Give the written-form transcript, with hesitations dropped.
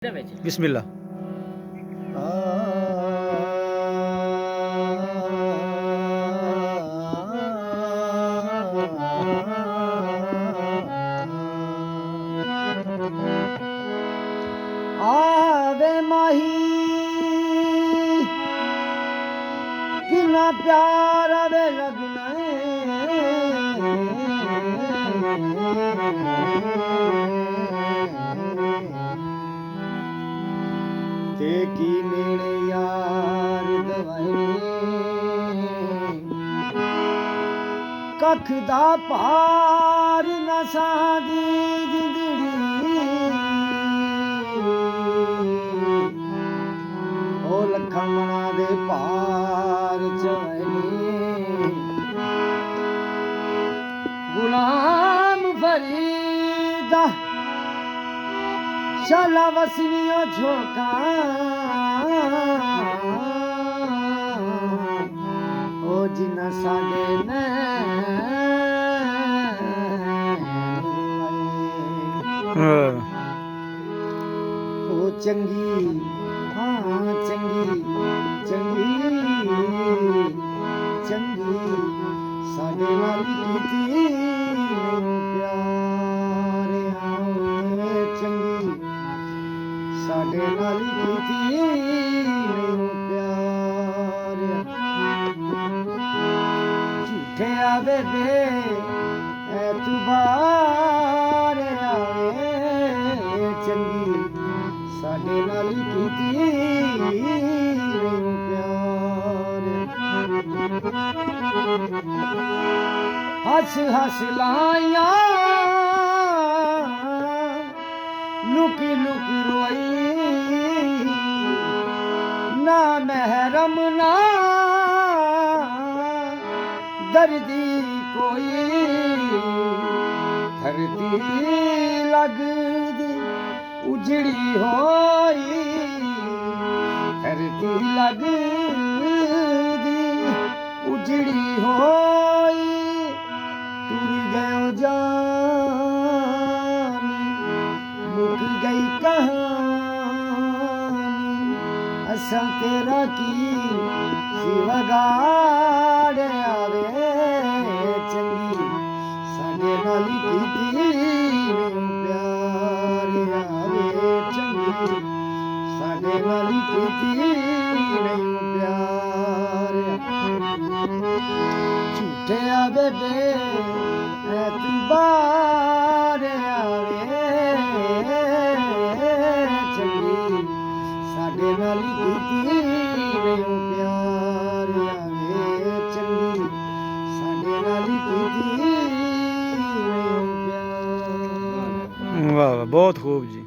बिस्मिल्लाह। आवे माही किना प्यार आवे लगना ते की मेरे यार दवाई कख दा पार न सादी जिंदड़ी ओ लखमणा दे पार चढ़ी गुलाम फरीदा शाला वसनियो झोंका ओ जिना साडे ने ओ चंगी हाँ चंगी चंगी चंगी साडे नाल कीती प्यार आवे चंगी साडे नाल कीती प्यार झूठे आवे बे एतबार आवे चंगी साडे नाल कीती प्यार हस हस लाइया लुक लुक रोई ना महरम ना दर्दी कोई धरती लगदी उजड़ी होई धरती लगदी उजड़ी होई टूर गयो जान मुक गई कहानी असा तेरा की सिवगाड़ आवे चंगी साडे नाल कीती प्यार आवे चंगी साडे नाल कीती प्यार झूठे आवे बे एतबार आवे चंगी साडे नाल कीती प्यार आवे चंगी साडे नाल कीती प्यार। वाह वाह, बहुत खूब जी।